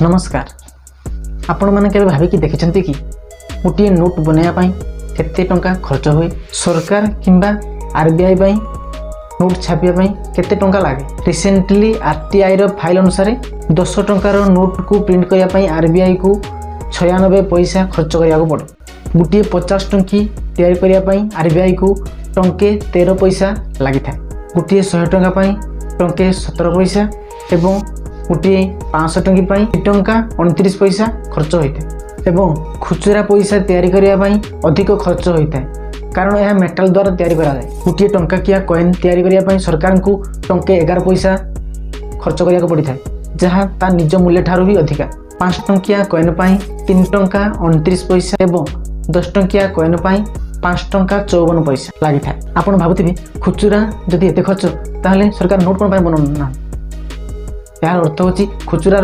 नमस्कार। आपण माने केबे भाबिकी देखिछन्ती कि गोटे नोट बनैया पई केते टंका खर्च हुए? सरकार किंबा आरबीआई पई नोट छापिया पई केते टंका लागे? रिसेंटली आरटीआई रो फाइल अनुसार 10 टंकार नोट को प्रिंट करिया पई आरबीआई को 96 पैसा खर्च करिया को पड़ो। गोटे 50 टंकी तैयारी करिया पई आरबीआई को टंके 13 पैसा लागि थाए। गोटे 100 टंका पई टंके 17 पैसा एवं गोटे 500 टंकी पई टंका 29 पैसा खर्च होइते एवं खुचरा पैसा तैयारी करिया पई अधिक खर्च होइते कारण यह मेटल द्वारा तैयारी करा जाए। गोटे टंका किया कॉइन तैयारी करिया पई सरकार को टंके 11 पैसा खर्च करिया को पड़ी थाए जहां ता निज मूल्य ठारू भी अधिका। 5 टंकिया कॉइन पई 3 टंका 29 पैसा एवं 10 टंकिया कॉइन पई 5 टंका 54 पैसा लागि थाए। आपण भाबुथिबे खुचरा जदि एते खर्च ताहले सरकार नोट कोन पई बनौना? यार अर्थ होची खुचरा